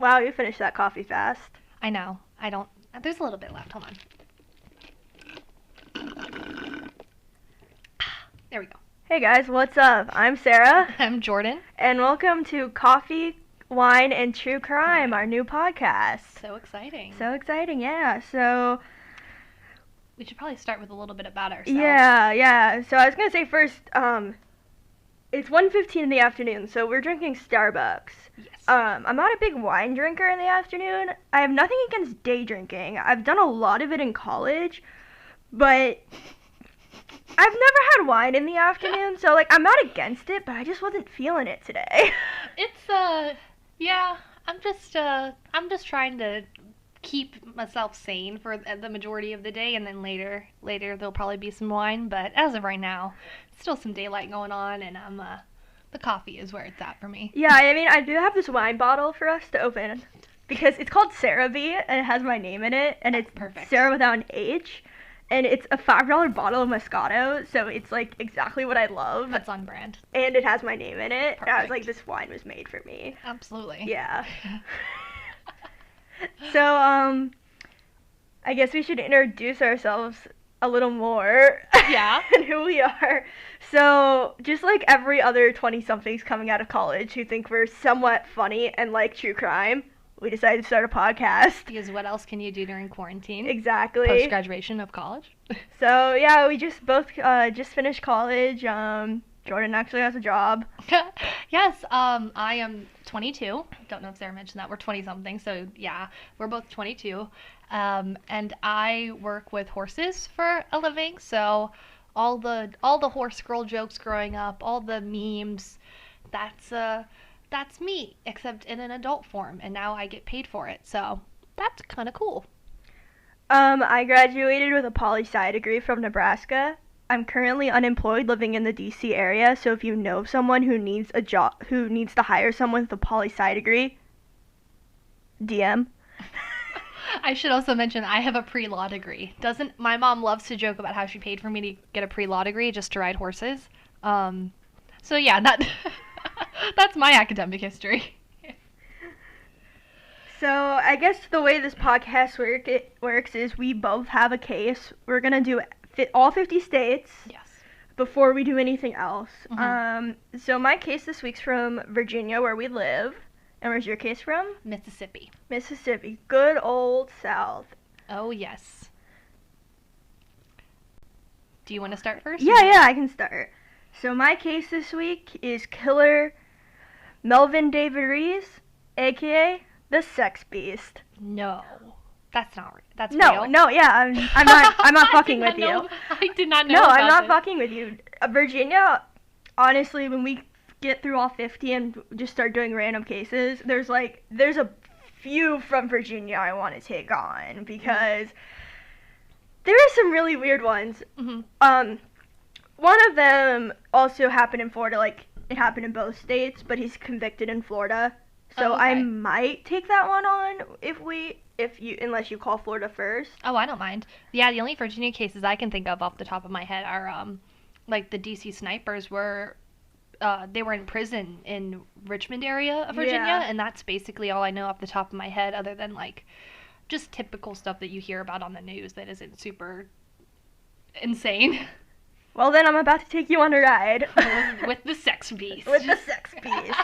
Wow, you finished that coffee fast. I know. I don't. There's a little bit left. Hold on. There we go. Hey guys, what's up? I'm Sarah. I'm Jordan. And welcome to Coffee, Wine, and True Crime, our new podcast. So exciting. So exciting, yeah. So we should probably start with a little bit about ourselves. Yeah. So I was going to say first, it's 1:15 in the afternoon, so we're drinking Starbucks. Yes. I'm not a big wine drinker in the afternoon. I have nothing against day drinking. I've done a lot of it in college, but I've never had wine in the afternoon, so, like, I'm not against it, but I just wasn't feeling it today. It's, yeah, I'm just trying to keep myself sane for the majority of the day, and then later there'll probably be some wine, but as of right now, still some daylight going on, and the coffee is where it's at for me. Yeah, I mean, I do have this wine bottle for us to open, because it's called CeraVe, and it has my name in it, and it's perfect. Sarah without an H. And it's a $5 bottle of Moscato, so it's, like, exactly what I love. That's on brand. And it has my name in it. Perfect. And I was like, this wine was made for me. Absolutely. Yeah. So, I guess we should introduce ourselves a little more. Yeah. And who we are. So, just like every other 20-somethings coming out of college who think we're somewhat funny and like true crime, we decided to start a podcast. Because what else can you do during quarantine? Exactly. Post-graduation of college. So, yeah, we just both just finished college. Jordan actually has a job. Yes, I am 22. Don't know if Sarah mentioned that. We're 20-something, so yeah, we're both 22. And I work with horses for a living, so all the horse girl jokes growing up, all the memes, that's me, except in an adult form, and now I get paid for it, so that's kind of cool. I graduated with a poli-sci degree from Nebraska. I'm currently unemployed living in the DC area, so if you know someone who needs a job, who needs to hire someone with a poli-sci degree, DM. I should also mention I have a pre-law degree. My mom loves to joke about how she paid for me to get a pre-law degree just to ride horses. So yeah, that's my academic history. So I guess the way this podcast works is we both have a case. We're gonna do all 50 states. Yes. Before we do anything else. Mm-hmm. So my case this week's from Virginia, where we live. And where's your case from? Mississippi. Mississippi. Good old South. Oh, yes. Do you want to start first? Yeah, I can start. So my case this week is killer Melvin David Rees, a.k.a. the Sex Beast. No. That's not right. That's real. No, yeah, I'm not fucking with you. I did not know. No, about I'm not this. fucking with you. Virginia, honestly, when we get through all 50 and just start doing random cases, there's a few from Virginia I want to take on because there are some really weird ones. Mm-hmm. One of them also happened in Florida, like it happened in both states, but he's convicted in Florida. So okay. I might take that one on unless you call Florida first. Oh, I don't mind. Yeah, the only Virginia cases I can think of off the top of my head are like the DC snipers were they were in prison in Richmond area of Virginia, Yeah. and that's basically all I know off the top of my head, other than like just typical stuff that you hear about on the news that isn't super insane. Well, then I'm about to take you on a ride. With the Sex Beast. With the Sex Beast.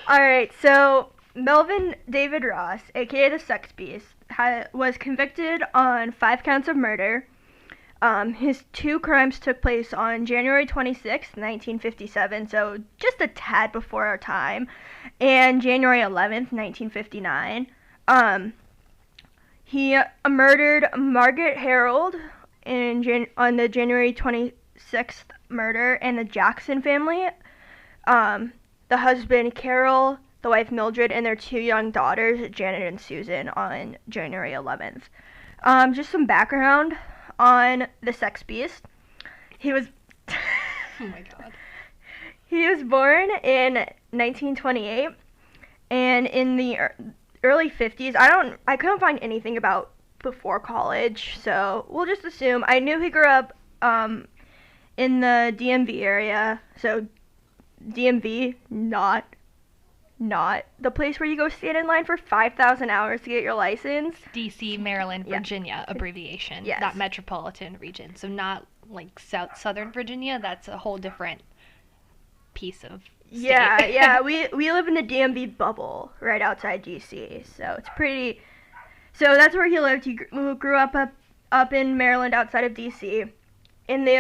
Alright, so Melvin David Ross, a.k.a. the Sex Beast, was convicted on 5 counts of murder. His 2 crimes took place on January 26th, 1957, so just a tad before our time, and January 11th, 1959. He murdered Margaret Harold on the January 26th murder, and the Jackson family. The husband, Carol, the wife, Mildred, and their 2 young daughters, Janet and Susan, on January 11th. Just some background on the Sex Beast. He was... Oh my god. He was born in 1928, and in the early 50s, I couldn't find anything about before college, so we'll just assume. I knew he grew up in the DMV area, so DMV, not not the place where you go stand in line for 5,000 hours to get your license. DC, Maryland, Yeah. Virginia abbreviation. Yes. That metropolitan region. So not like southern Virginia. That's a whole different piece of state. Yeah. We live in the DMV bubble right outside DC, so it's pretty. So that's where he lived. He grew up in Maryland, outside of DC. In the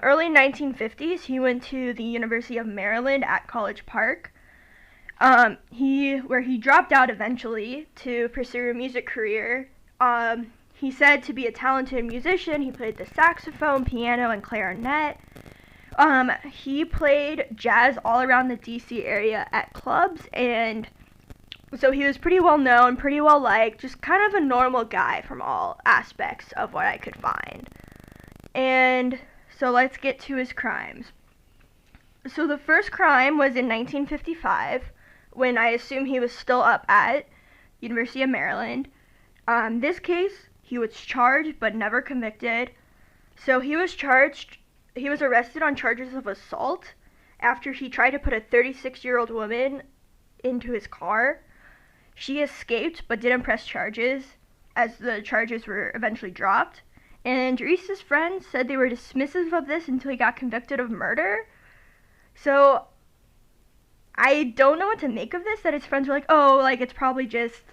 early 1950s, he went to the University of Maryland at College Park. Where he dropped out eventually to pursue a music career. He said to be a talented musician, he played the saxophone, piano, and clarinet. He played jazz all around the DC area at clubs, and so he was pretty well known, pretty well liked, just kind of a normal guy from all aspects of what I could find. And so let's get to his crimes. So the first crime was in 1955, when I assume he was still up at University of Maryland. This case, he was charged but never convicted. So he was arrested on charges of assault after he tried to put a 36-year-old woman into his car. She escaped but didn't press charges, as the charges were eventually dropped. And Rees's friends said they were dismissive of this until he got convicted of murder. So I don't know what to make of this, that his friends were like, oh, like, it's probably just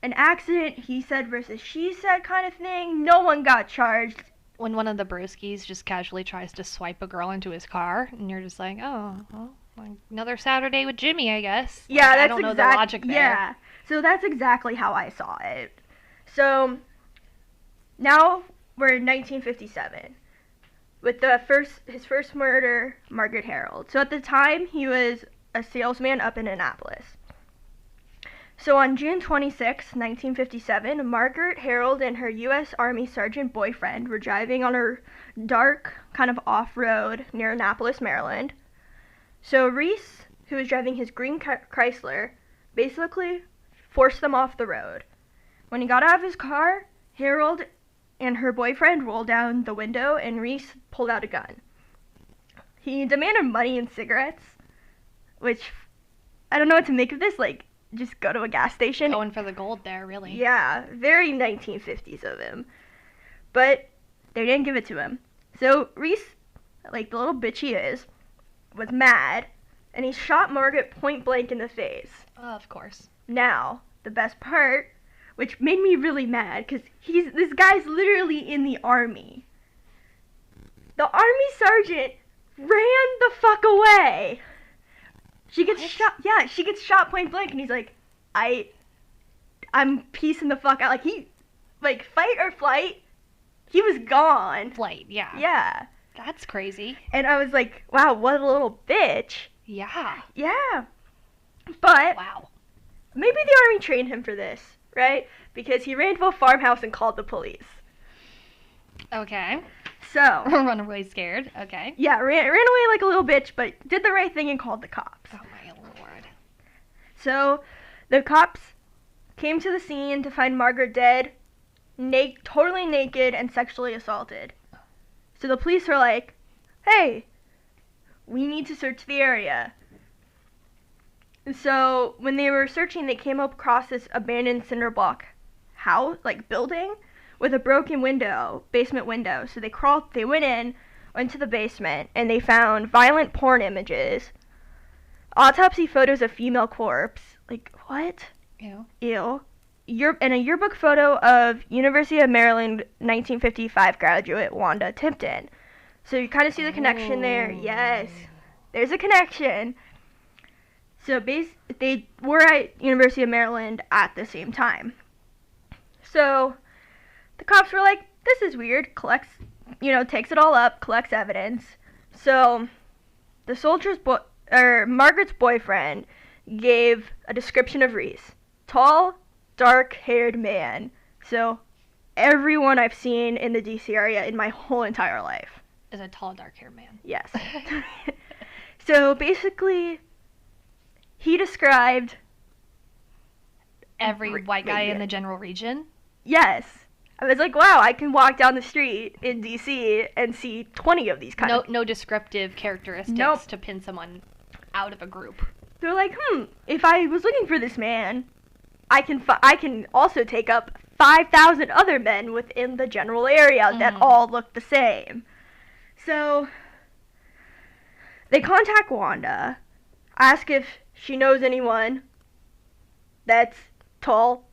an accident, he said versus she said kind of thing. No one got charged. When one of the broskies just casually tries to swipe a girl into his car, and you're just like, oh, well, another Saturday with Jimmy, I guess. Yeah, like, that's I don't know the logic there. Yeah, so that's exactly how I saw it. So now we're in 1957 with his first murder, Margaret Harold. So at the time, he was a salesman up in Annapolis. So on June 26, 1957, Margaret Harold and her U.S. Army Sergeant boyfriend were driving on a dark, kind of off-road near Annapolis, Maryland. So Rees, who was driving his green Chrysler, basically forced them off the road. When he got out of his car, Harold and her boyfriend rolled down the window and Rees pulled out a gun. He demanded money and cigarettes, which I don't know what to make of this, like, just go to a gas station. Going for the gold there, really. Yeah, very 1950s of him. But they didn't give it to him. So Rees, like the little bitch he is, was mad, and he shot Margaret point blank in the face. Of course. Now, the best part, which made me really mad, because this guy's literally in the army. The army sergeant ran the fuck away. She gets shot. Yeah, she gets shot point blank, and he's like, I'm piecing the fuck out. Like, he, like, fight or flight, he was gone. Flight, yeah. Yeah. That's crazy. And I was like, wow, what a little bitch. Yeah. Yeah. But Wow. maybe the army trained him for this, right? Because he ran to a farmhouse and called the police. Okay. So, Run away scared. Okay. yeah, ran away like a little bitch, but did the right thing and called the cops. Oh my lord. So, the cops came to the scene to find Margaret dead, totally naked and sexually assaulted. So the police are like, hey, we need to search the area. And so when they were searching, they came across this abandoned cinder block house, like building, with a broken basement window. So they went into the basement, and they found violent porn images, autopsy photos of female corpse. Like, what? Ew. Ew. And a yearbook photo of University of Maryland 1955 graduate Wanda Tipton. So you kind of see the connection there. Yes, there's a connection. So they were at University of Maryland at the same time. So the cops were like, this is weird, takes it all up, collects evidence. So the Margaret's boyfriend gave a description of Rees. Tall, dark-haired man. So everyone I've seen in the DC area in my whole entire life. Is a tall, dark-haired man. Yes. So basically, he described Every white guy in the general region? Yes. I was like, wow, I can walk down the street in DC and see 20 of these kind of... No descriptive characteristics Nope. to pin someone out of a group. they're like, if I was looking for this man, I can also take up 5,000 other men within the general area that all look the same. So they contact Wanda, ask if she knows anyone that's tall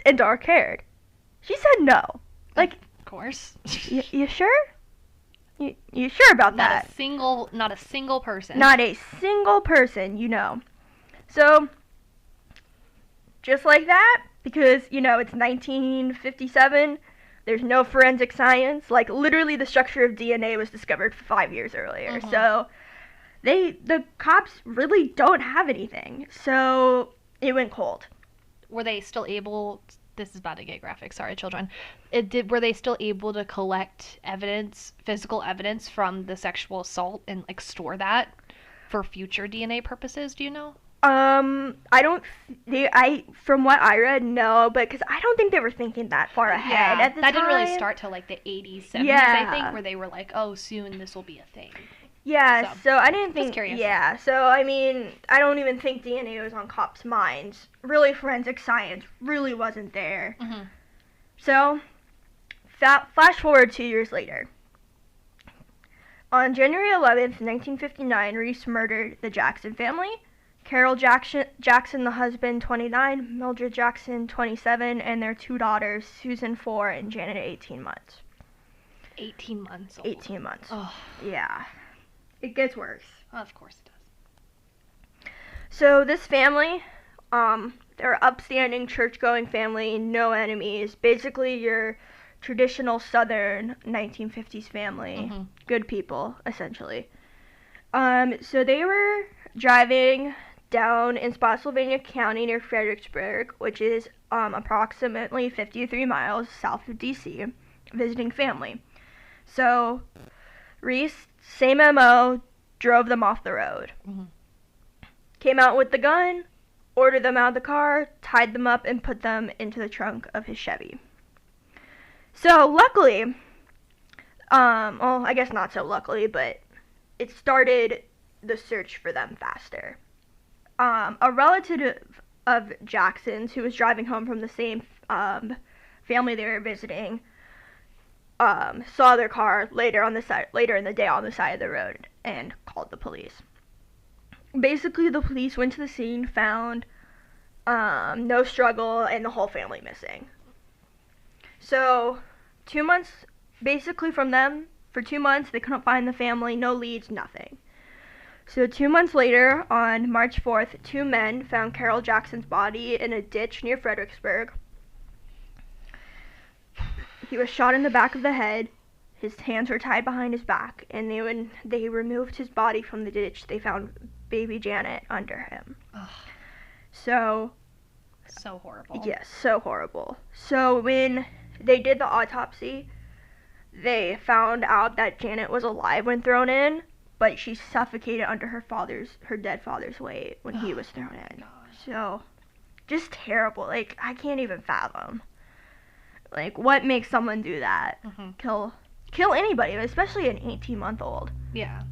and dark-haired. She said no. Like, of course. You sure? You sure about that? Not a single person. Not a single person, So, just like that, because, it's 1957, there's no forensic science. Like, literally the structure of DNA was discovered 5 years earlier. So, the cops really don't have anything. So, it went cold. Were they still able... This is about to get graphic. Sorry, children. Were they still able to collect evidence, physical evidence from the sexual assault and store that for future DNA purposes? Do you know? From what I read, no, but because I don't think they were thinking that far ahead at the time. That didn't really start till the 80s, 70s, I think, where they were like, oh, soon this will be a thing. Yeah, so I didn't think, just curious. Yeah, so I don't even think DNA was on cops' minds. Really, forensic science really wasn't there. So, flash forward 2 years later. On January 11th, 1959, Rees murdered the Jackson family. Carol Jackson, the husband, 29, Mildred Jackson, 27, and their 2 daughters, Susan, 4, and Janet, 18 months. 18 months old. 18 months. Oh. Yeah. It gets worse. Of course it does. So this family, they're an upstanding church-going family, no enemies. Basically your traditional Southern 1950s family. Good people, essentially. So they were driving down in Spotsylvania County near Fredericksburg, which is approximately 53 miles south of D.C., visiting family. So Rees, same MO, drove them off the road. Came out with the gun, ordered them out of the car, tied them up, and put them into the trunk of his Chevy. So luckily, well, I guess not so luckily, but it started the search for them faster. A relative of Jackson's, who was driving home from the same family they were visiting, saw their car later in the day on the side of the road and called the police. Basically, the police went to the scene, found no struggle, and the whole family missing. So, 2 months, basically from them, for 2 months, they couldn't find the family, no leads, nothing. So 2 months later, on March 4th, 2 men found Carol Jackson's body in a ditch near Fredericksburg. He was shot in the back of the head. His hands were tied behind his back, and when they removed his body from the ditch, they found baby Janet under him. Ugh. So horrible. Yes, so horrible. So when they did the autopsy, they found out that Janet was alive when thrown in, but she suffocated under her dead father's weight when he was thrown in. So, just terrible. Like, I can't even fathom. Like, what makes someone do that? Kill anybody, especially an 18-month-old. Yeah.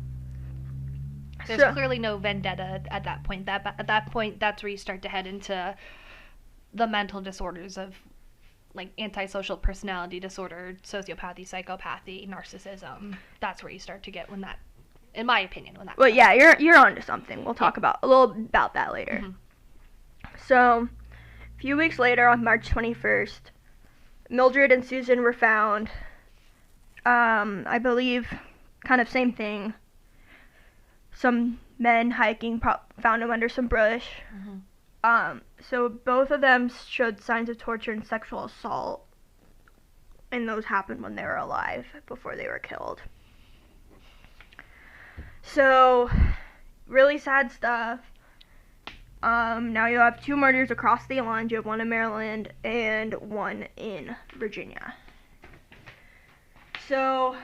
There's clearly no vendetta at that point. At that point, that's where you start to head into the mental disorders of, like, antisocial personality disorder, sociopathy, psychopathy, narcissism. That's where you start to get when that, in my opinion, when that. Well, yeah, you're onto something. We'll talk a little about that later. So, a few weeks later, on March 21st, Mildred and Susan were found. I believe, kind of same thing. Some men hiking found them under some brush. So both of them showed signs of torture and sexual assault, and those happened when they were alive, before they were killed. So, really sad stuff. Now you have 2 murders across the island. You have one in Maryland and one in Virginia. So,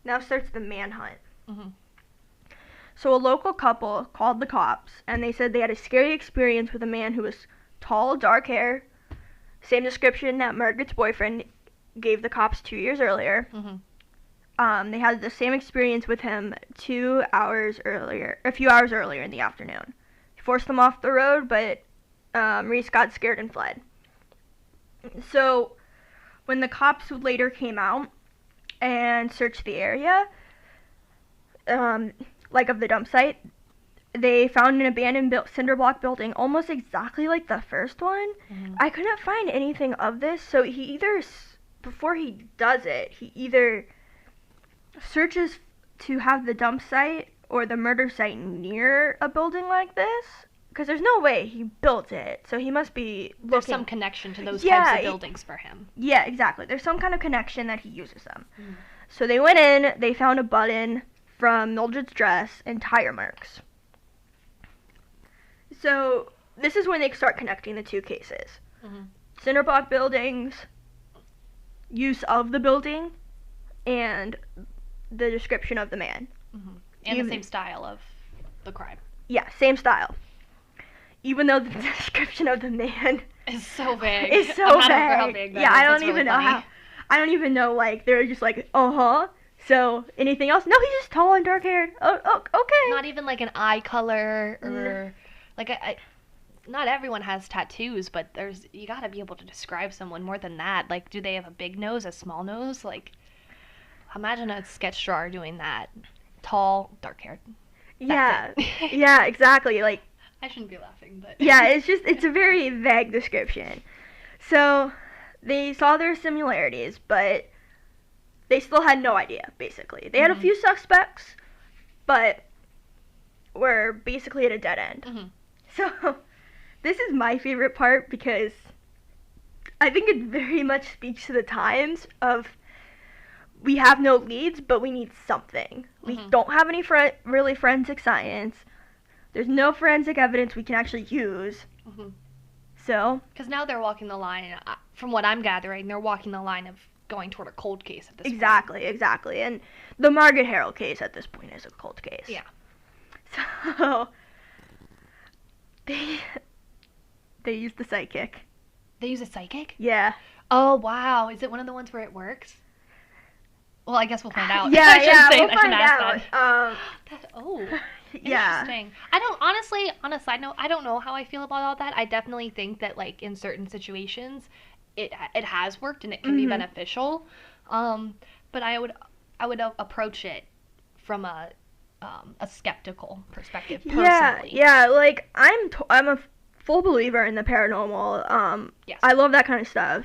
now starts the manhunt. So a local couple called the cops, and they said they had a scary experience with a man who was tall, dark hair, same description that Margaret's boyfriend gave the cops 2 years earlier. they had the same experience with him a few hours earlier in the afternoon. He forced them off the road, but Rees got scared and fled. So when the cops later came out and searched the area, of the dump site, they found an abandoned cinder block building almost exactly like the first one. Mm-hmm. I couldn't find anything of this, so he either, before he does it, he either searches to have the dump site or the murder site near a building like this, because there's no way he built it, so he must be looking. There's some connection to those types of buildings for him. Yeah, exactly. There's some kind of connection that he uses them. Mm. So they went in, they found a button from Mildred's dress and tire marks. So this is when they start connecting the two cases. Mm-hmm. Cinder block buildings, use of the building, and the description of the man. Mm-hmm. And the same style of the crime. Yeah, same style. Even though the description of the man is so vague. Is so vague. How big that is. I don't even know how. I don't even know. Like, they're just like, So anything else? No, he's just tall and dark haired. Oh, okay. Not even like an eye color or like not everyone has tattoos, but you gotta be able to describe someone more than that. Like, do they have a big nose, a small nose? Like, imagine a sketch drawer doing that. Tall, dark haired. Yeah. Yeah, exactly. Like, I shouldn't be laughing, but yeah, it's a very vague description. So they saw their similarities, but they still had no idea, basically. They had a few suspects, but were basically at a dead end. Mm-hmm. So this is my favorite part because I think it very much speaks to the times of we have no leads, but we need something. Mm-hmm. We don't have any really forensic science. There's no forensic evidence we can actually use. Mm-hmm. So? Because now they're walking the line, from what I'm gathering, they're walking the line of going toward a cold case at this point. Exactly. And the Margaret Harrell case at this point is a cold case. Yeah. So, they use the psychic. They use a psychic? Yeah. Oh, wow. Is it one of the ones where it works? Well, I guess we'll find out. Yeah, we'll find out. Yeah. Interesting. I don't, honestly, on a side note, I don't know how I feel about all that. I definitely think that, like, in certain situations, it has worked and it can be beneficial. But I would approach it from a skeptical perspective, personally. Yeah, like, I'm a full believer in the paranormal. Yes. I love that kind of stuff.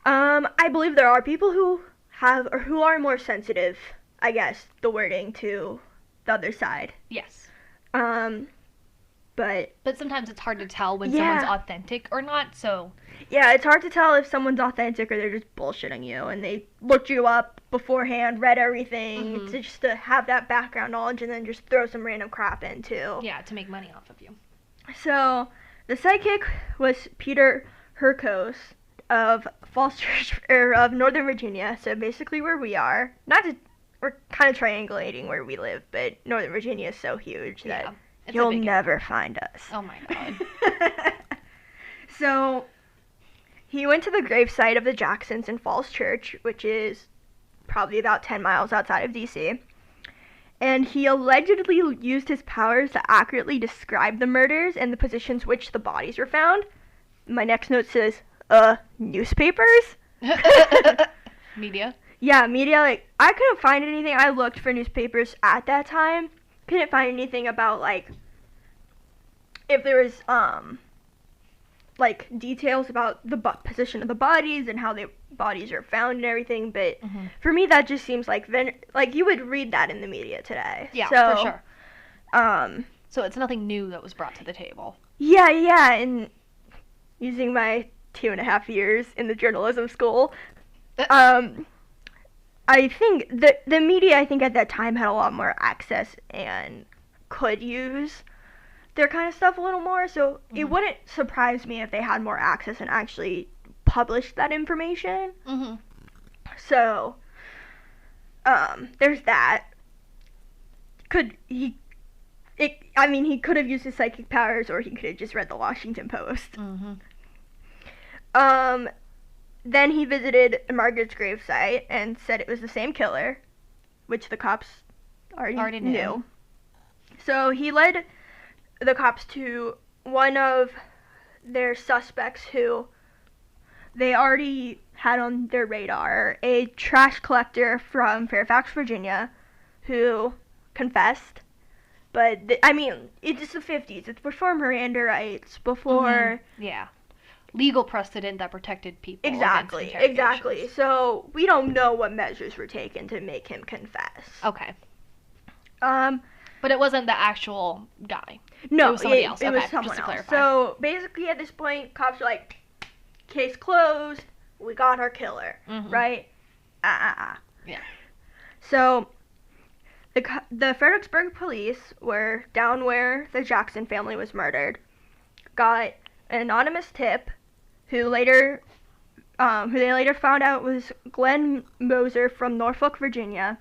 I believe there are people who are more sensitive, I guess, the wording to the other side. Yes. But sometimes it's hard to tell when someone's authentic or not, so. Yeah, it's hard to tell if someone's authentic or they're just bullshitting you and they looked you up beforehand, read everything, just to have that background knowledge and then just throw some random crap in too. Yeah, to make money off of you. So, the psychic was Peter Herkos of Falls Church, of Northern Virginia, so basically where we are. We're kind of triangulating where we live, but Northern Virginia is so huge that you'll never find us. Oh my god. So, he went to the gravesite of the Jacksons in Falls Church, which is probably about 10 miles outside of D.C., and he allegedly used his powers to accurately describe the murders and the positions which the bodies were found. My next note says, newspapers? Media? Yeah, media. Like, I couldn't find anything. I looked for newspapers at that time. Couldn't find anything about, like, if there was, like, details about the position of the bodies and how the bodies are found and everything. But for me, that just seems like, you would read that in the media today. Yeah, for sure. So it's nothing new that was brought to the table. Yeah, and using my 2.5 years in the journalism school, I think the media, I think at that time had a lot more access and could use their kind of stuff a little more, so it wouldn't surprise me if they had more access and actually published that information. So, there's that. He could have used his psychic powers, or he could have just read the Washington Post. Then he visited Margaret's gravesite and said it was the same killer, which the cops already knew. So he led the cops to one of their suspects who they already had on their radar, a trash collector from Fairfax, Virginia, who confessed. But, it's the 50s. It's before Miranda rights, before... Yeah. Legal precedent that protected people. Exactly. So, we don't know what measures were taken to make him confess. Okay. But it wasn't the actual guy. No, it was somebody else. It was someone else. So, basically, at this point, cops are like, case closed, we got our killer, right? Yeah. So, the Fredericksburg police were down where the Jackson family was murdered, got an anonymous tip, who they later found out was Glenn Moser from Norfolk, Virginia.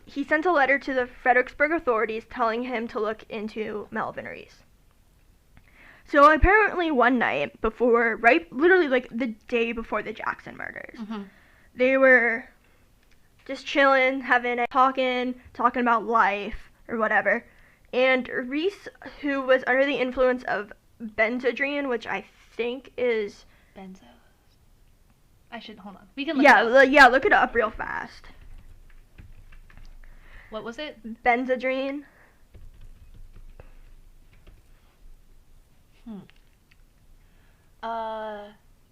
He sent a letter to the Fredericksburg authorities telling him to look into Melvin Rees. So apparently one night before, literally like the day before the Jackson murders, they were just chilling, talking about life or whatever. And Rees, who was under the influence of benzodrine, which I think is... Benzos. Hold on. We can look it up. Yeah, look it up real fast. What was it? Benzodrine.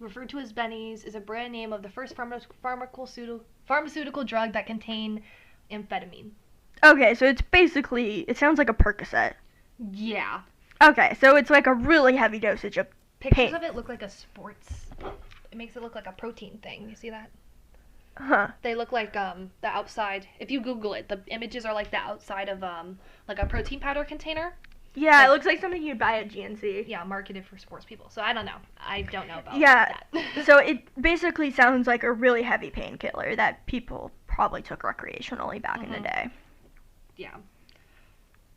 Referred to as Benny's, is a brand name of the first pharmaceutical drug that contained amphetamine. Okay, so it sounds like a Percocet. Yeah. Okay, so it's like a really heavy dosage of Pictures of it look like it makes it look like a protein thing. You see that? Huh. They look like the outside. If you Google it, the images are like the outside of like a protein powder container. Yeah, it looks like something you'd buy at GNC. Yeah, marketed for sports people. So I don't know. I don't know about that. Yeah. So it basically sounds like a really heavy painkiller that people probably took recreationally back in the day. Yeah.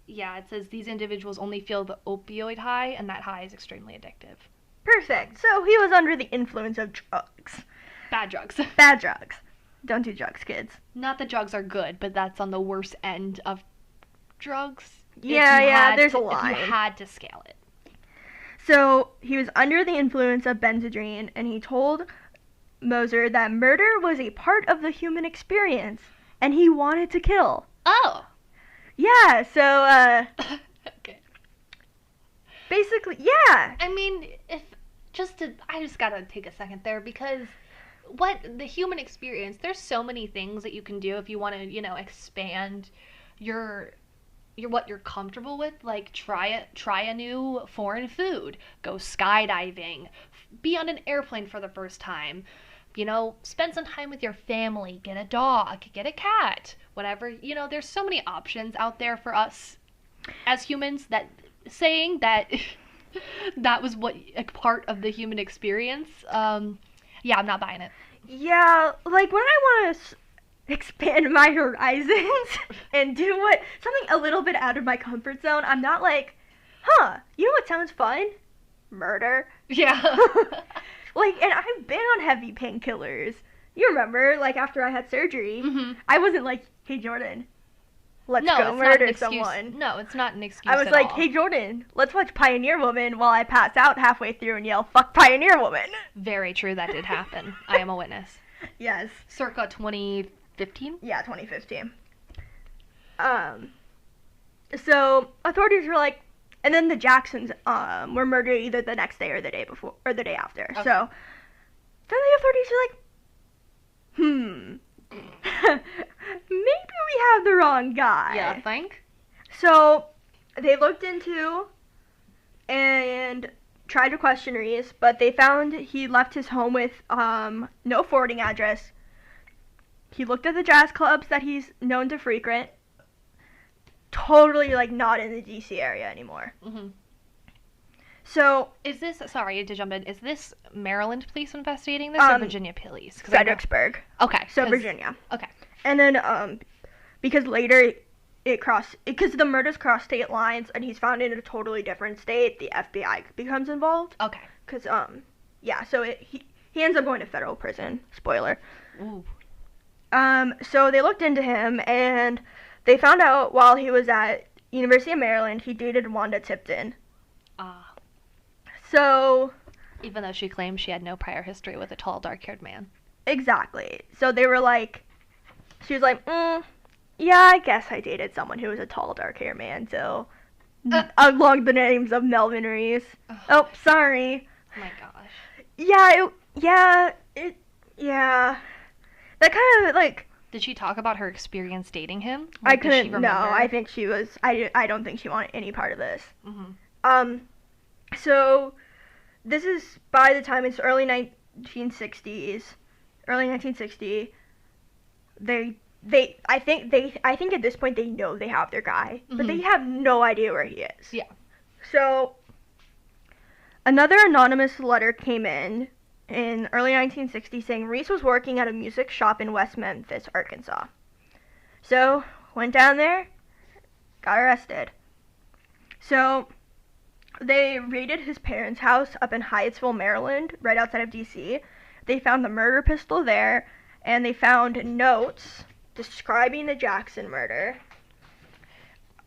Yeah, it says these individuals only feel the opioid high, and that high is extremely addictive. Perfect. So he was under the influence of drugs. Bad drugs. Bad drugs. Don't do drugs, kids. Not that drugs are good, but that's on the worst end of drugs. There's a line. If you had to scale it. So he was under the influence of benzodrine, and he told Moser that murder was a part of the human experience, and he wanted to kill. Oh. Yeah, so, okay. Basically, yeah. I mean, I just gotta take a second there, because what the human experience, there's so many things that you can do if you want to, expand your what you're comfortable with. Like try a new foreign food, go skydiving, be on an airplane for the first time, spend some time with your family, get a dog, get a cat, whatever. There's so many options out there for us as humans that saying that that was a part of the human experience. Yeah, I'm not buying it. Yeah, like when I want to expand my horizons and do something a little bit out of my comfort zone, I'm not like, you know what sounds fun? Murder. Yeah. And I've been on heavy painkillers. You remember, after I had surgery, I wasn't like, hey Jordan, let's go murder someone. No, it's not an excuse. I was like, hey Jordan, let's watch Pioneer Woman while I pass out halfway through and yell, fuck Pioneer Woman. Very true, that did happen. I am a witness. Yes. Circa 2015? Yeah, 2015. So authorities were like, and then the Jacksons were murdered either the next day or the day before or the day after. Okay. So then the authorities were like, maybe we have the wrong guy. Yeah, I think. So they looked into and tried to question Rees, but they found he left his home with no forwarding address. He looked at the jazz clubs that he's known to frequent. Totally, not in the D.C. area anymore. Mm-hmm. So... Is this... Sorry to jump in. Is this Maryland police investigating this or Virginia police? Fredericksburg. Okay. So, Virginia. Okay. And then, because later because the murders cross state lines and he's found in a totally different state, the FBI becomes involved. Okay. Because, so he He ends up going to federal prison. Spoiler. Ooh. So they looked into him, and they found out while he was at University of Maryland, he dated Wanda Tipton. Ah. So... Even though she claimed she had no prior history with a tall, dark-haired man. Exactly. So they were like... She was like, yeah, I guess I dated someone who was a tall, dark-haired man, so... along the names of Melvin Rees. Oh, sorry. Oh my gosh. Yeah. That kind of, like... Did she talk about her experience dating him? I Like, does she couldn't, no, remember? I think she was, I don't think she wanted any part of this. Mm-hmm. So, this is by the time it's early 1960s, I think at this point they know they have their guy, but they have no idea where he is. Yeah. So, another anonymous letter came in early 1960 saying Rees was working at a music shop in West Memphis, Arkansas. So, went down there, got arrested. So, they raided his parents' house up in Hyattsville, Maryland, right outside of D.C. They found the murder pistol there, and they found notes describing the Jackson murder.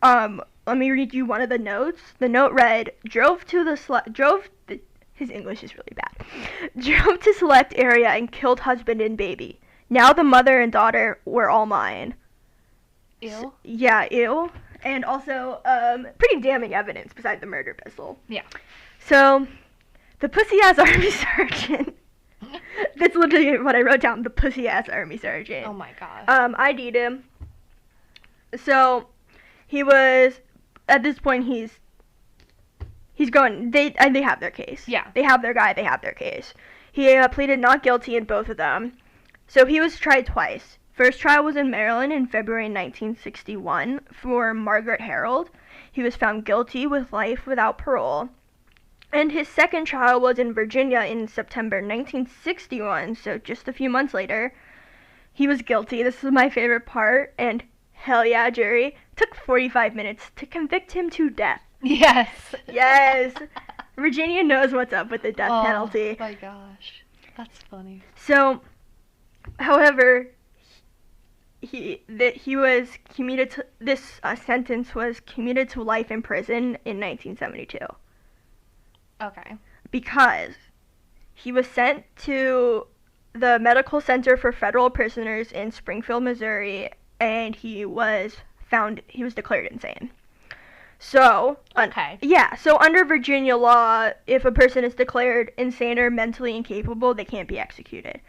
Let me read you one of the notes. The note read, his English is really bad. Drove to select area and killed husband and baby. Now the mother and daughter were all mine. Ew. Yeah, ew. And also, pretty damning evidence besides the murder pistol. Yeah. So, the pussy-ass army sergeant. That's literally what I wrote down, the pussy-ass army sergeant. Oh my gosh. ID'd him. So, he was, at this point, he's going, they have their case. Yeah. They have their guy, they have their case. He pleaded not guilty in both of them. So, he was tried twice. First trial was in Maryland in February 1961 for Margaret Harold. He was found guilty with life without parole. And his second trial was in Virginia in September 1961, so just a few months later. He was guilty. This is my favorite part, and hell yeah, jury. Took 45 minutes to convict him to death. Yes. Yes. Virginia knows what's up with the death penalty. Oh my gosh. That's funny. So, however, he was commuted to, this sentence was commuted to life in prison in 1972. Okay. Because he was sent to the Medical Center for Federal Prisoners in Springfield, Missouri, and he was declared insane. So, Okay. So under Virginia law, if a person is declared insane or mentally incapable, they can't be executed.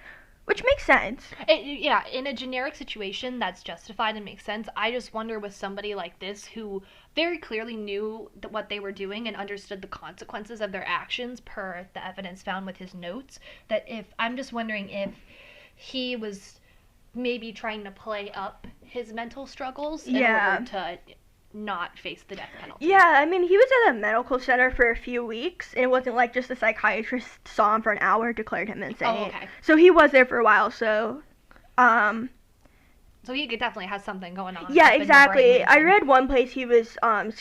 Which makes sense. Yeah, in a generic situation, that's justified and makes sense. I just wonder with somebody like this who very clearly knew what they were doing and understood the consequences of their actions per the evidence found with his notes, I'm just wondering if he was maybe trying to play up his mental struggles in order to not face the death penalty. Yeah, I mean, he was at a medical center for a few weeks, and it wasn't like just a psychiatrist saw him for an hour, declared him insane. Oh, okay. So he was there for a while, so, So he definitely has something going on. Yeah, up in the exactly. brain. I read one place he was found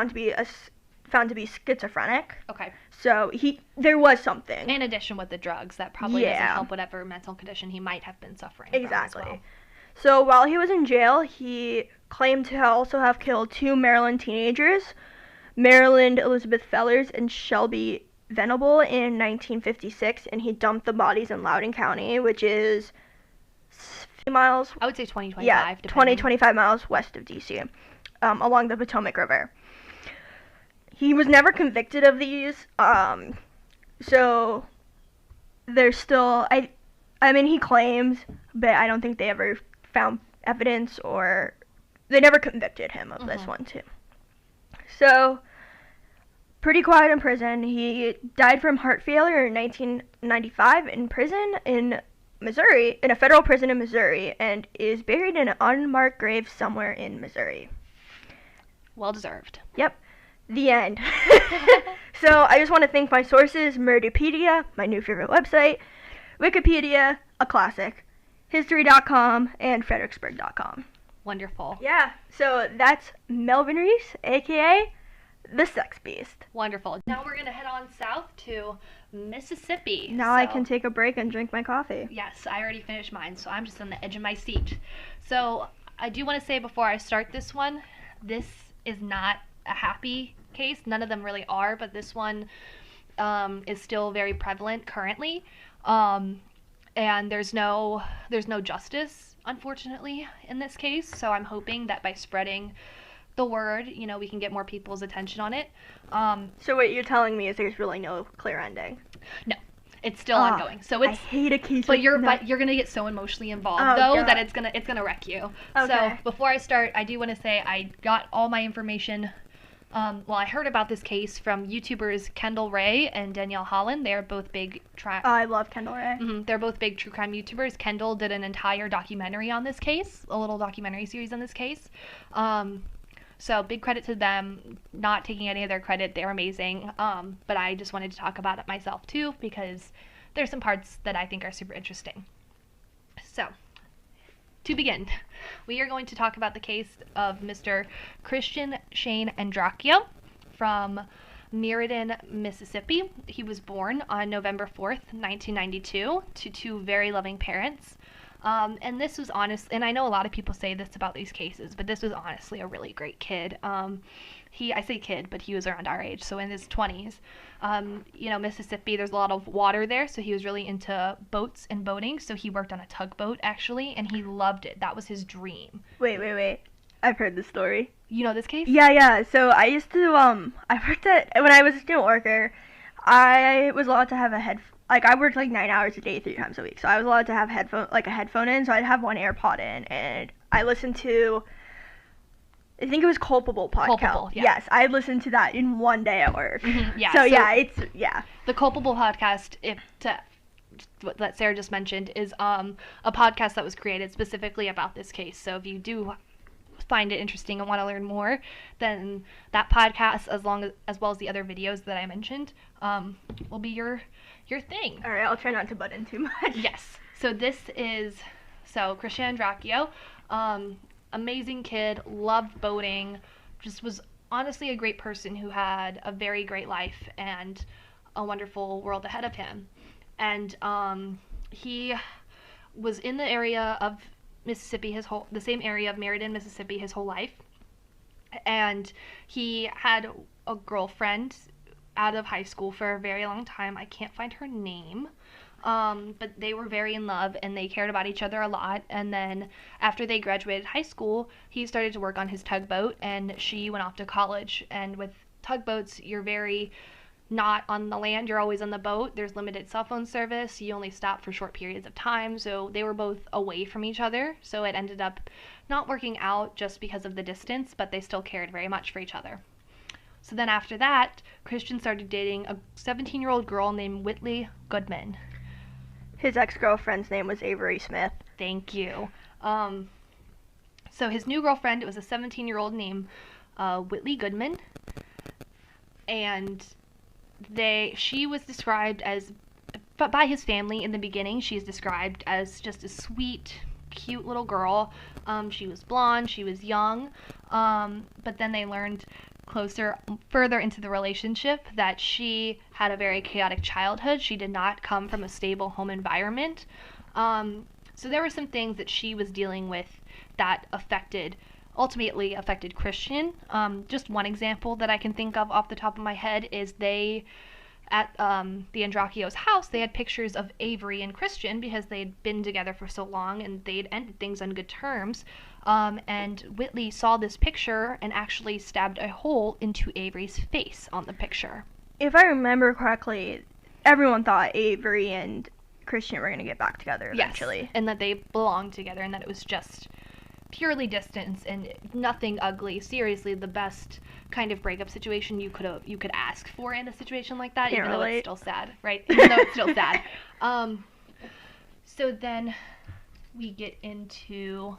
to be schizophrenic. Okay. So there was something. In addition with the drugs, that probably doesn't help whatever mental condition he might have been suffering from as well. So while he was in jail, he claimed to also have killed 2 Maryland teenagers, Maryland Elizabeth Fellers and Shelby Venable, in 1956, and he dumped the bodies in Loudoun County, which is 50 miles. I would say 20, 25. Yeah, 20, 25 miles west of D.C., along the Potomac River. He was never convicted of these, so there's still, I mean, he claims, but I don't think they ever found evidence, or they never convicted him of this one too. So, pretty quiet in prison. He died from heart failure in 1995 in prison in Missouri, in a federal prison in Missouri, and is buried in an unmarked grave somewhere in Missouri. Well deserved. Yep. The end. So, I just want to thank my sources, Murderpedia, my new favorite website, Wikipedia, a classic, History.com, and Fredericksburg.com. Wonderful. Yeah, so that's Melvin Rees, a.k.a. the sex beast. Wonderful. Now we're going to head on south to Mississippi. Now I can take a break and drink my coffee. Yes, I already finished mine, so I'm just on the edge of my seat. So I do want to say before I start this one, this is not a happy case. None of them really are, but this one is still very prevalent currently. And there's no justice, unfortunately, in this case. So I'm hoping that by spreading the word, we can get more people's attention on it. So what you're telling me is there's really no clear ending? No, it's still ongoing. So I hate a case. But you're gonna get so emotionally involved that it's gonna wreck you. Okay. So before I start, I do want to say I got all my information. I heard about this case from YouTubers Kendall Ray and Danielle Holland. They are both big I love Kendall Ray. They're both big true crime YouTubers. Kendall did an entire documentary on this case, a little documentary series on this case. So big credit to them, not taking any of their credit. They're amazing. But I just wanted to talk about it myself too, because there's some parts that I think are super interesting. So, to begin, we are going to talk about the case of Mr. Christian Shane Andreacchio from Meriden, Mississippi. He was born on November 4th, 1992, to two very loving parents. And this was and I know a lot of people say this about these cases, but this was honestly a really great kid. I say kid, but he was around our age, so in his 20s. Mississippi, there's a lot of water there, so he was really into boats and boating, so he worked on a tugboat, actually, and he loved it. That was his dream. Wait. I've heard this story. You know this case? Yeah. So I used to, I worked when I was a student worker, I was allowed to have I worked 9 hours a day, 3 times a week. So I was allowed to have a headphone in. So I'd have one AirPod in, and I listened to, I think it was Culpable podcast. Culpable, yeah. Yes, I listened to that in one day at work. Yeah. So yeah. The Culpable podcast, that Sarah just mentioned, is a podcast that was created specifically about this case. So if you do find it interesting and want to learn more, then that podcast, as well as the other videos that I mentioned, will be your thing. All right, I'll try not to butt in too much. Yes. So Christian Andreacchio, amazing kid, loved boating, just was honestly a great person who had a very great life and a wonderful world ahead of him. And he was in the area of Mississippi the same area of Meriden, Mississippi his whole life. And he had a girlfriend out of high school for a very long time. I can't find her name. But they were very in love and they cared about each other a lot. And then after they graduated high school, he started to work on his tugboat and she went off to college. And with tugboats, you're very not on the land, you're always on the boat. There's limited cell phone service. You only stop for short periods of time. So they were both away from each other. So it ended up not working out just because of the distance, but they still cared very much for each other. So then after that, Christian started dating a 17-year-old girl named Whitley Goodman. His ex-girlfriend's name was Avery Smith. Thank you. So his new girlfriend, it was a 17-year-old named Whitley Goodman. And she was described as, but by his family in the beginning, she's described as just a sweet, cute little girl. She was blonde, she was young, but then they learned further into the relationship that she had a very chaotic childhood. She did not come from a stable home environment. So there were some things that she was dealing with that ultimately affected Christian. Just one example that I can think of off the top of my head is at the Andreacchio's house, they had pictures of Avery and Christian because they had been together for so long and they'd ended things on good terms. And Whitley saw this picture and actually stabbed a hole into Avery's face on the picture. If I remember correctly, everyone thought Avery and Christian were going to get back together eventually. Yes, and that they belonged together and that it was just purely distance and nothing ugly. Seriously, the best kind of breakup situation you could ask for in a situation like that, even though it's still sad, right? Even though it's still sad. So then we get into...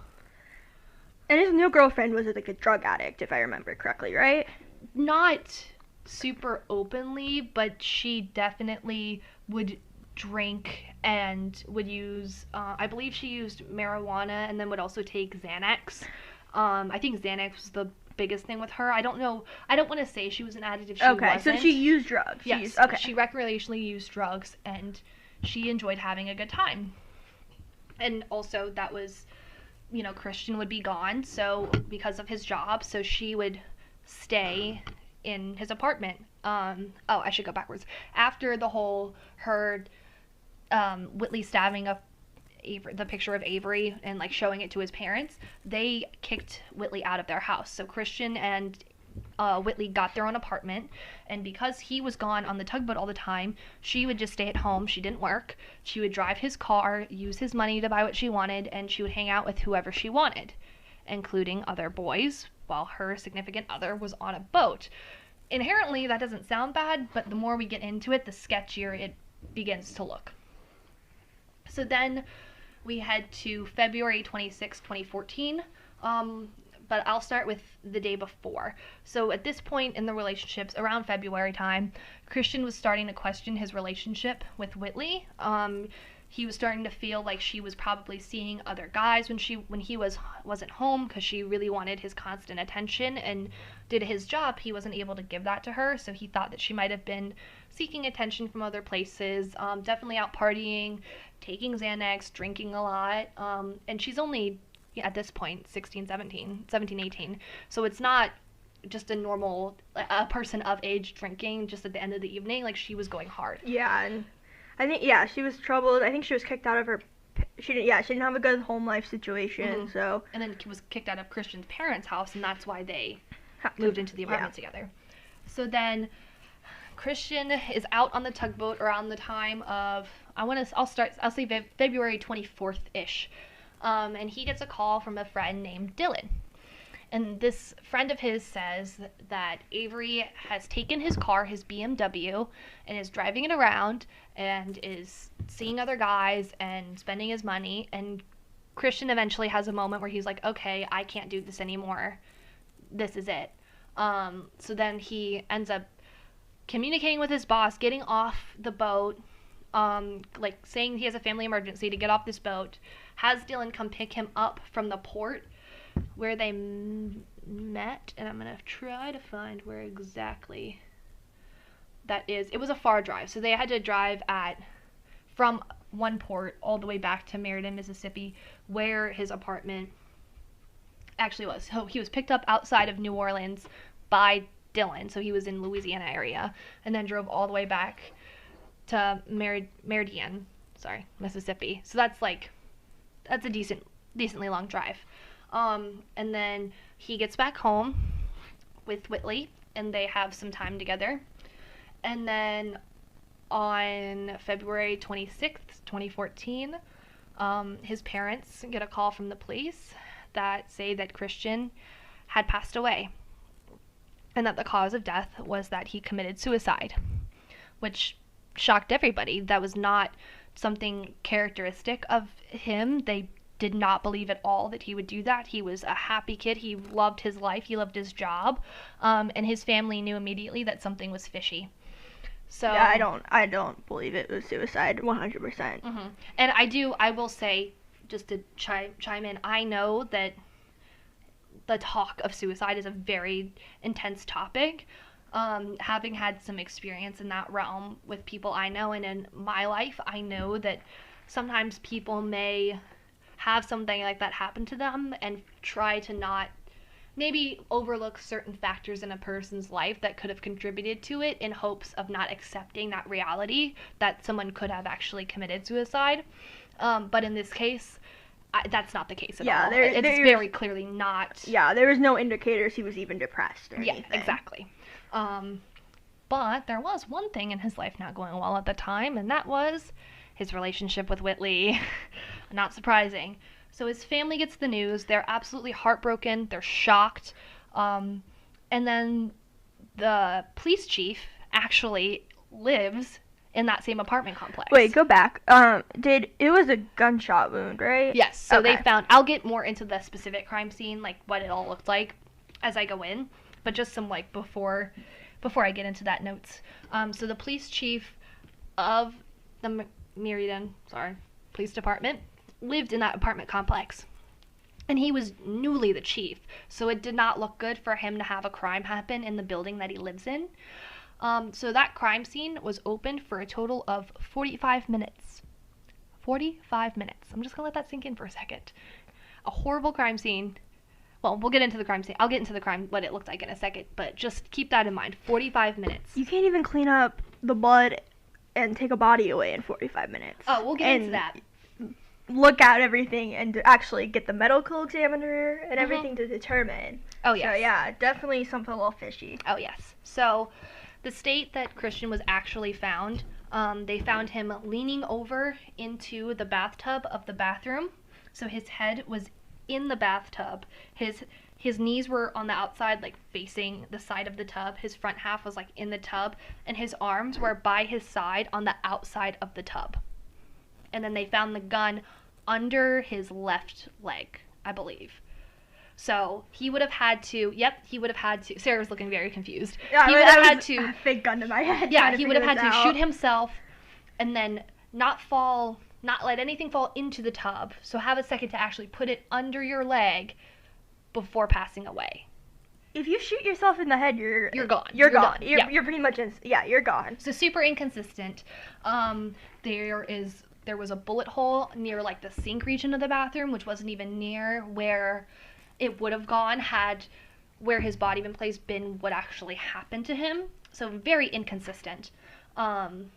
And his new girlfriend was a drug addict, if I remember correctly, right? Not super openly, but she definitely would drink and would use, I believe she used marijuana and then would also take Xanax. I think Xanax was the biggest thing with her. I don't know. I don't want to say she was an addict if she Okay, wasn't. so she used drugs. Yes, Okay. she recreationally used drugs, and she enjoyed having a good time. And also, that was, Christian would be gone, so because of his job, so she would stay in his apartment. I should go backwards. After the whole Whitley stabbing of the picture of Avery and like showing it to his parents, they kicked Whitley out of their house. So Christian and Whitley got their own apartment, and because he was gone on the tugboat all the time, she would just stay at home. She didn't work. She would drive his car, use his money to buy what she wanted, and she would hang out with whoever she wanted, including other boys, while her significant other was on a boat. Inherently, that doesn't sound bad, but the more we get into it, the sketchier it begins to look. So then we head to February 26, 2014. But I'll start with the day before. So at this point in the relationships, around February time, Christian was starting to question his relationship with Whitley. He was starting to feel like she was probably seeing other guys when he wasn't home, because she really wanted his constant attention and did his job. He wasn't able to give that to her, so he thought that she might have been seeking attention from other places, definitely out partying, taking Xanax, drinking a lot, and she's only at this point 17, 18, so it's not just a normal person of age drinking just at the end of the evening. Like, she was going hard. Yeah, and I think she was troubled. I think she was kicked out of her. She didn't have a good home life situation. So, and then was kicked out of Christian's parents' house, and that's why they moved into the apartment together. So then Christian is out on the tugboat around the time of, I'll say February 24th ish. And he gets a call from a friend named Dylan. And this friend of his says that Avery has taken his car, his BMW, and is driving it around and is seeing other guys and spending his money. And Christian eventually has a moment where he's like, okay, I can't do this anymore. This is it. So then he ends up communicating with his boss, getting off the boat, saying he has a family emergency to get off this boat, has Dylan come pick him up from the port where they met, and I'm going to try to find where exactly that is. It was a far drive, so they had to drive from one port all the way back to Meriden, Mississippi, where his apartment actually was. So he was picked up outside of New Orleans by Dylan, so he was in Louisiana area, and then drove all the way back to Meriden, Mississippi. So that's a decently long drive. And then he gets back home with Whitley, and they have some time together. And then on February 26th, 2014, his parents get a call from the police that say that Christian had passed away, and that the cause of death was that he committed suicide, which shocked everybody. That was not something characteristic of him. They did not believe at all that he would do that. He was a happy kid. He loved his life. He loved his job. And his family knew immediately that something was fishy. So yeah, I don't believe it was suicide 100%. And I will say, just to chime in, I know that the talk of suicide is a very intense topic. Having had some experience in that realm with people I know, and in my life, I know that sometimes people may have something like that happen to them and try to not maybe overlook certain factors in a person's life that could have contributed to it, in hopes of not accepting that reality that someone could have actually committed suicide. But in this case, that's not the case at all. It's very clearly not. Yeah, there was no indicators he was even depressed or anything. Yeah, exactly. But there was one thing in his life not going well at the time, and that was his relationship with Whitley. Not surprising. So his family gets the news. They're absolutely heartbroken. They're shocked. And then the police chief actually lives in that same apartment complex. Wait, go back. It was a gunshot wound, right? Yes. So they found, I'll get more into the specific crime scene, like what it all looked like as I go in, but just some before I get into that notes. So the police chief of the Meriden, police department lived in that apartment complex. And he was newly the chief, so it did not look good for him to have a crime happen in the building that he lives in. So that crime scene was opened for a total of 45 minutes. 45 minutes. I'm just going to let that sink in for a second. A horrible crime scene. Well, we'll get into the crime scene. I'll get into the crime, what it looked like in a second, but just keep that in mind. 45 minutes. You can't even clean up the blood and take a body away in 45 minutes. Oh, we'll get into that. Look at everything and to actually get the medical examiner and everything to determine. Oh, yes. So, yeah, definitely something a little fishy. Oh, yes. So, the state that Christian was actually found, they found him leaning over into the bathtub of the bathroom. So, his head was in the bathtub. His knees were on the outside, like facing the side of the tub. His front half was like in the tub, and his arms were by his side on the outside of the tub. And then they found the gun under his left leg, I believe. So he would have had to. Sarah was looking very confused. Yeah, he would have had to. A fake gun to my head. Yeah, he would have had to shoot himself, and then not let anything fall into the tub. So have a second to actually put it under your leg before passing away. If you shoot yourself in the head, you're gone. You're gone. Done. You're pretty much you're gone. So super inconsistent. There was a bullet hole near like the sink region of the bathroom, which wasn't even near where it would have gone had where his body been placed been what actually happened to him. So very inconsistent. And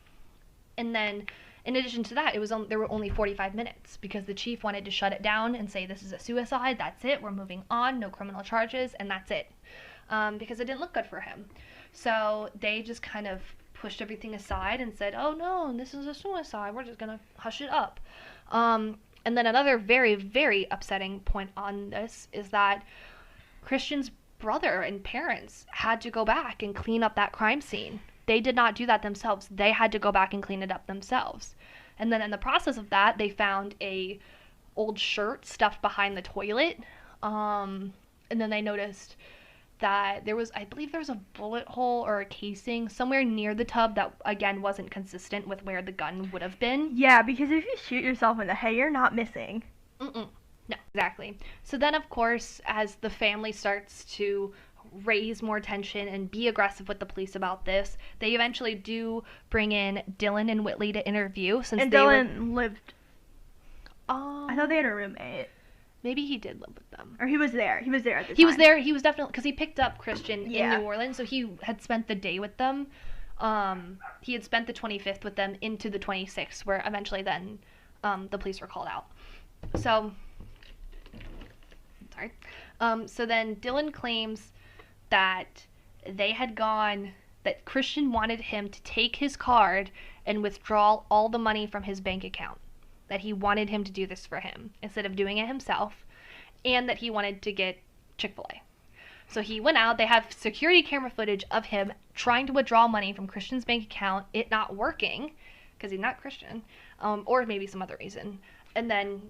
then in addition to that, there were only 45 minutes because the chief wanted to shut it down and say this is a suicide. That's it. We're moving on. No criminal charges, and that's it. Because it didn't look good for him. So they just kind of pushed everything aside and said, oh no, this is a suicide. We're just going to hush it up. And then another very, very upsetting point on this is that Christian's brother and parents had to go back and clean up that crime scene. They did not do that themselves. They had to go back and clean it up themselves. And then in the process of that, they found a old shirt stuffed behind the toilet. And then they noticed that I believe there was a bullet hole or a casing somewhere near the tub that, again, wasn't consistent with where the gun would have been. Yeah, because if you shoot yourself in the head, you're not missing. No, exactly. So then, of course, as the family starts to raise more tension and be aggressive with the police about this, they eventually do bring in Dylan and Whitley to interview. Dylan lived. I thought they had a roommate. Maybe he did live with them. Or he was there. He was there at the time. He was there. He was definitely, because he picked up Christian in Yeah. New Orleans, so he had spent the day with them. He had spent the 25th with them into the 26th, where eventually then the police were called out. So, sorry. So then Dylan claims that that Christian wanted him to take his card and withdraw all the money from his bank account. That he wanted him to do this for him instead of doing it himself, and that he wanted to get Chick-fil-A. So he went out. They have security camera footage of him trying to withdraw money from Christian's bank account, it not working because he's not Christian, or maybe some other reason, and then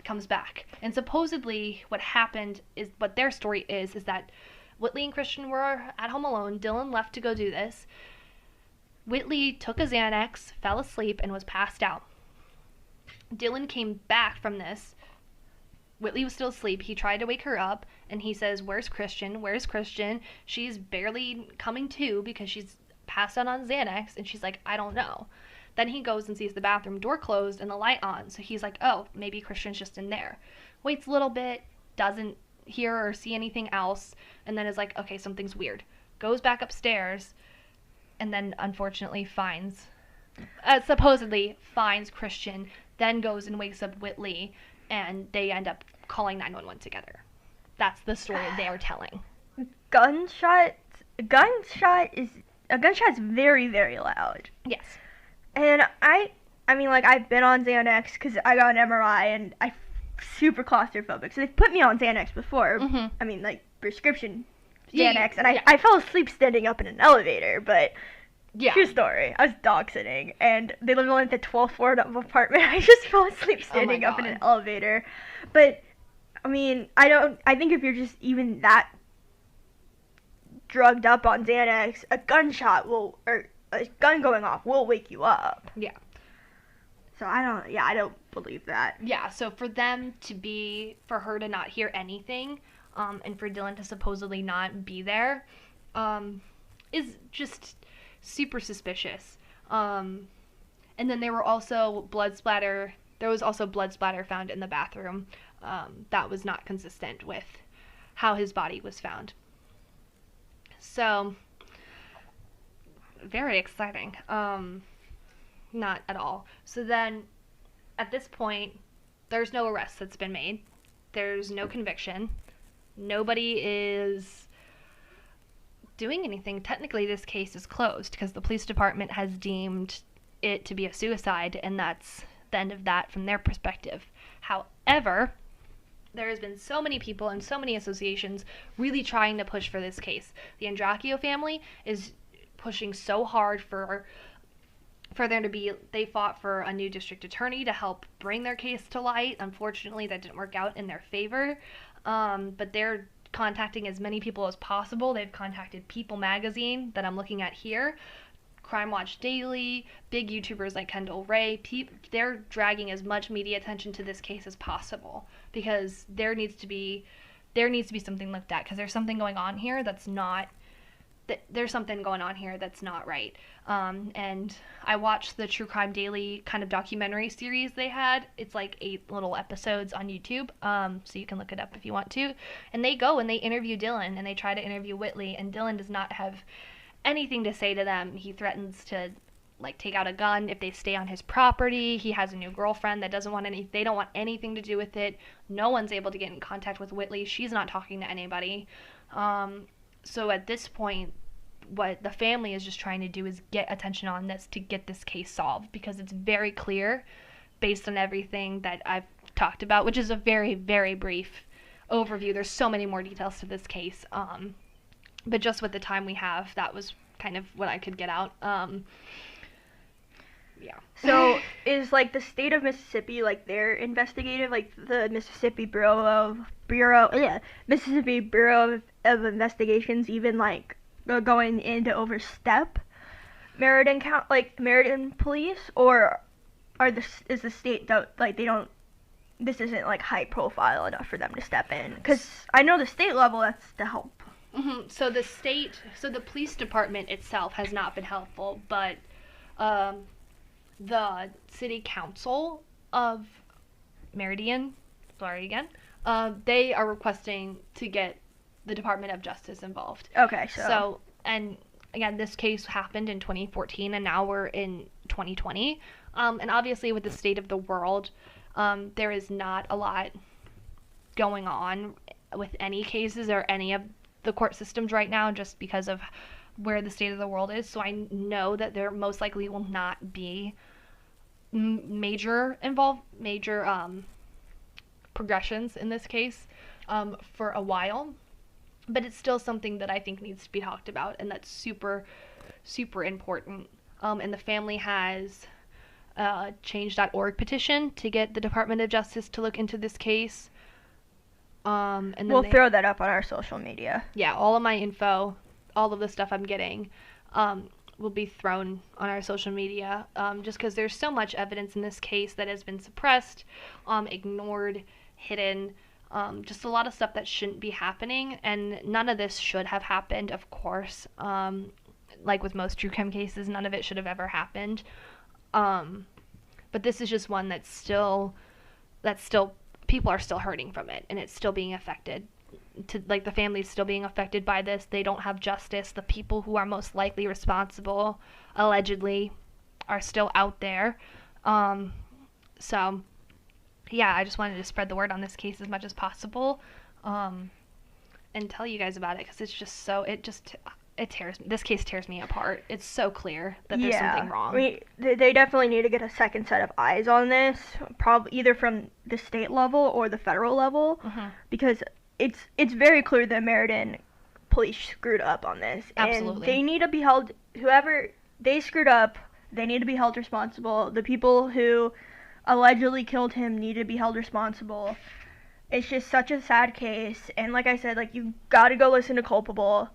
comes back. And supposedly what happened is, what their story is that Whitley and Christian were at home alone. Dylan left to go do this. Whitley took a Xanax, fell asleep, and was passed out. Dylan came back from this. Whitley was still asleep. He tried to wake her up, and he says, "Where's Christian? Where's Christian?" She's barely coming to because she's passed out on Xanax, and she's like, "I don't know." Then he goes and sees the bathroom door closed and the light on, so he's like, "Oh, maybe Christian's just in there." Waits a little bit, doesn't hear or see anything else, and then is like, "Okay, something's weird." Goes back upstairs, and then unfortunately supposedly finds Christian, then goes and wakes up Whitley, and they end up calling 911 together. That's the story they're telling. A gunshot is very, very loud. Yes. And I mean, like, I've been on Xanax because I got an MRI, and I'm super claustrophobic. So they've put me on Xanax before. Mm-hmm. I mean, like, prescription Yeah, Xanax. And I fell asleep standing up in an elevator, but Yeah. true story. I was dog sitting, and they live on like the 12th floor of an apartment. I just fell asleep standing up in an elevator. But, I mean, I think if you're just even that drugged up on Xanax, a gun going off will wake you up. Yeah. So I don't believe that. Yeah, so for her to not hear anything, and for Dylan to supposedly not be there, is just super suspicious. And then there was also blood splatter found in the bathroom. That was not consistent with how his body was found. So, very exciting. Not at all. So then, at this point, there's no arrest that's been made. There's no conviction. Nobody is doing anything. Technically, this case is closed because the police department has deemed it to be a suicide, and that's the end of that from their perspective. However, there has been so many people and so many associations really trying to push for this case. The Andreacchio family is pushing so hard for there to be, they fought for a new district attorney to help bring their case to light. Unfortunately, that didn't work out in their favor. But they're contacting as many people as possible. They've contacted People Magazine that I'm looking at here, Crime Watch Daily, big YouTubers like Kendall Ray. They're dragging as much media attention to this case as possible because there needs to be something looked at because there's something going on here that's not right. And I watched the True Crime Daily kind of documentary series they had. It's like 8 little episodes on YouTube, so you can look it up if you want to. And they go and they interview Dylan, and they try to interview Whitley, and Dylan does not have anything to say to them. He threatens to take out a gun if they stay on his property. He has a new girlfriend that they don't want anything to do with it. No one's able to get in contact with Whitley. She's not talking to anybody. So at this point, what the family is just trying to do is get attention on this to get this case solved, because it's very clear based on everything that I've talked about, which is a very, very brief overview. There's so many more details to this case. But just with the time we have, that was kind of what I could get out. Yeah. So is the state of Mississippi their investigative, the Mississippi Mississippi Bureau of Investigations even going in to overstep Meriden police, or is the state this isn't high profile enough for them to step in? Because I know the state level, that's to help. Mm-hmm. So the police department itself has not been helpful, but the city council of Meridian, they are requesting to get the Department of Justice involved. Okay, so and again, this case happened in 2014, and now we're in 2020. And obviously, with the state of the world, there is not a lot going on with any cases or any of the court systems right now, just because of where the state of the world is. So I know that there most likely will not be major progressions in this case for a while. But it's still something that I think needs to be talked about, and that's super, super important. And the family has a change.org petition to get the Department of Justice to look into this case. And then we'll throw that up on our social media. Yeah, all of my info, all of the stuff I'm getting, will be thrown on our social media, just because there's so much evidence in this case that has been suppressed, ignored, hidden. Just a lot of stuff that shouldn't be happening, and none of this should have happened, of course. Like with most true crime cases, none of it should have ever happened. But this is just one that's still people are still hurting from it, and it's still being affected. The family's still being affected by this. They don't have justice. The people who are most likely responsible, allegedly, are still out there. So yeah, I just wanted to spread the word on this case as much as possible, and tell you guys about it, because it's just this case tears me apart. It's so clear that there's something wrong. They definitely need to get a second set of eyes on this, probably either from the state level or the federal level, because it's very clear that Meriden police screwed up on this. Absolutely. And they need to be held, whoever they screwed up, they need to be held responsible. The people who allegedly killed him need to be held responsible. It's just such a sad case, and like I said, you gotta go listen to Culpable.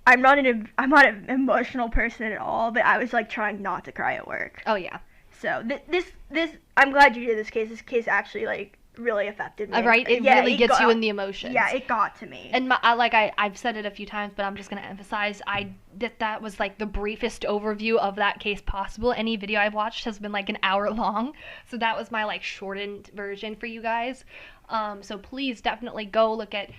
I'm not an emotional person at all, but I was trying not to cry at work. Oh yeah. So this I'm glad you did this case. This case actually like really affected me. Right? It really gets you in the emotions. Yeah, it got to me. And I've said it a few times, but I'm just going to emphasize that was like the briefest overview of that case possible. Any video I've watched has been like an hour long. So that was my like shortened version for you guys. So please definitely go look at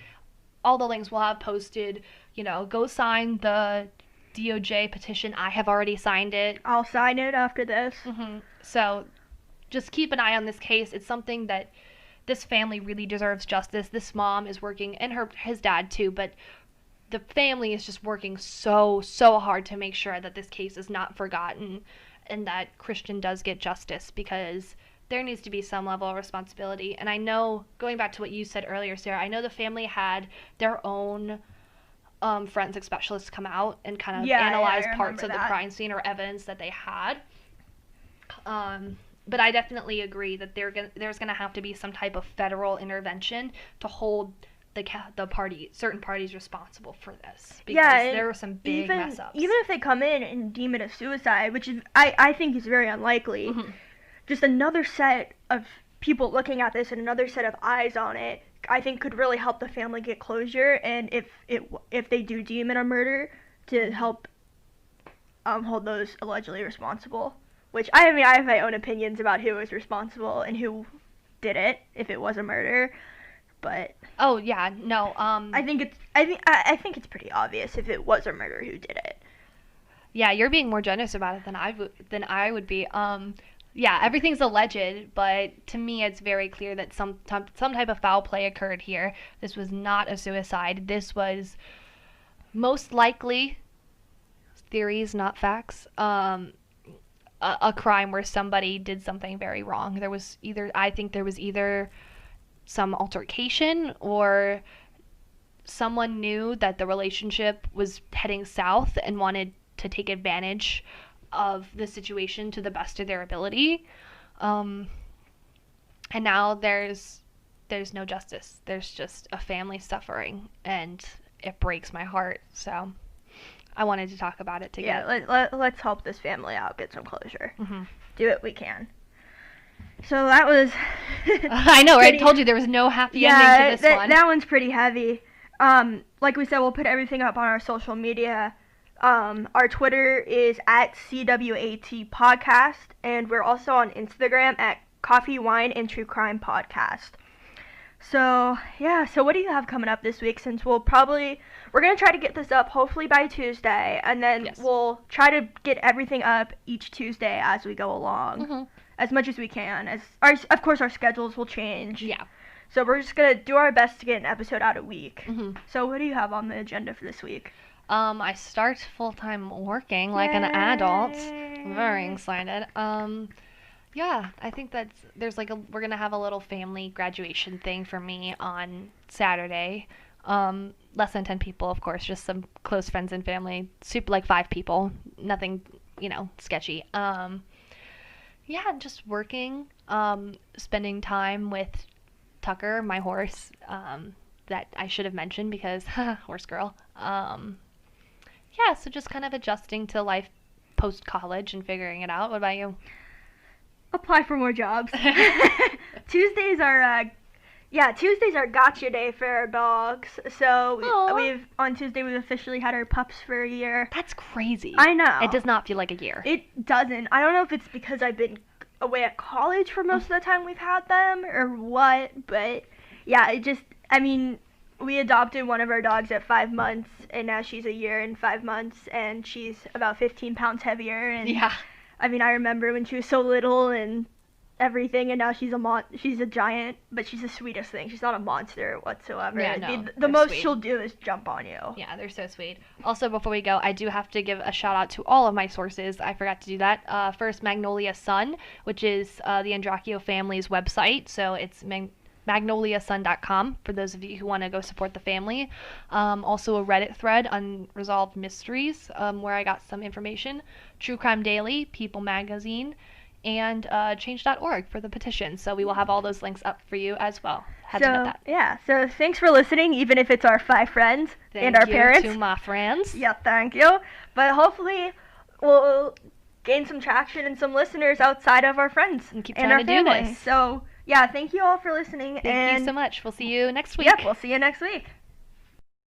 all the links we'll have posted. Go sign the DOJ petition. I have already signed it. I'll sign it after this. So just keep an eye on this case. It's something that this family really deserves justice. This mom is working, and his dad too, but the family is just working so hard to make sure that this case is not forgotten and that Christian does get justice, because there needs to be some level of responsibility. And I know, going back to what you said earlier, Sarah, I know the family had their own forensic specialists come out and kind of analyze parts of the crime scene or evidence that they had. But I definitely agree that there's going to have to be some type of federal intervention to hold certain parties responsible for this, because there were some big mess ups. Even if they come in and deem it a suicide, which is I think is very unlikely, just another set of people looking at this and another set of eyes on it, I think could really help the family get closure. And if they do deem it a murder, to help hold those allegedly responsible. Which, I have my own opinions about who was responsible and who did it, if it was a murder, but... Oh, yeah, no, I think it's pretty obvious if it was a murder who did it. Yeah, you're being more generous about it than I would be. Yeah, everything's alleged, but to me it's very clear that some type of foul play occurred here. This was not a suicide. This was most likely, theories, not facts, a crime where somebody did something very wrong. I think there was either some altercation, or someone knew that the relationship was heading south and wanted to take advantage of the situation to the best of their ability. And now there's no justice. There's just a family suffering, and it breaks my heart. So I wanted to talk about it together. Yeah, let's help this family out, get some closure. Do what we can. So that was... I know, right? I told you there was no happy ending to this one. That one's pretty heavy. Like we said, we'll put everything up on our social media. Our Twitter is at CWAT Podcast, and we're also on Instagram at Coffee, Wine, and True Crime Podcast. So, yeah, so what do you have coming up this week? Since we're going to try to get this up hopefully by Tuesday, and then we'll try to get everything up each Tuesday as we go along, as much as we can. Of course, our schedules will change. Yeah. So we're just going to do our best to get an episode out a week. So what do you have on the agenda for this week? I start full-time working like an adult. Very excited. Yeah, I think we're gonna have a little family graduation thing for me on Saturday. Less than 10 people, of course, just some close friends and family. Super, like 5 people. Nothing, sketchy. Yeah, just working, spending time with Tucker, my horse, that I should have mentioned because, horse girl. Yeah, so just kind of adjusting to life post-college and figuring it out. What about you? Apply for more jobs. Tuesdays are gotcha day for our dogs. So on Tuesday we've officially had our pups for a year. That's crazy. I know. It does not feel like a year. It doesn't. I don't know if it's because I've been away at college for most of the time we've had them or what, but yeah, we adopted one of our dogs at 5 months, and now she's a year and 5 months, and she's about 15 pounds heavier. And yeah. I remember when she was so little and everything, and now she's a giant, but she's the sweetest thing. She's not a monster whatsoever. Yeah, no, the most sweet. She'll do is jump on you. Yeah, they're so sweet. Also, before we go, I do have to give a shout out to all of my sources. I forgot to do that. First, Magnolia Sun, which is the Andreacchio family's website. So it's magnoliasun.com for those of you who want to go support the family. Also a Reddit thread, Unresolved Mysteries, where I got some information. True Crime Daily, People Magazine, and change.org for the petition. So we will have all those links up for you as well. Had to note that. Yeah, so thanks for listening, even if it's our 5 friends and our parents. Thank you to my friends. Yeah, thank you. But hopefully we'll gain some traction and some listeners outside of our friends And keep and trying our to do family. this. So, yeah, thank you all for listening. Thank you so much. We'll see you next week. Yep, we'll see you next week.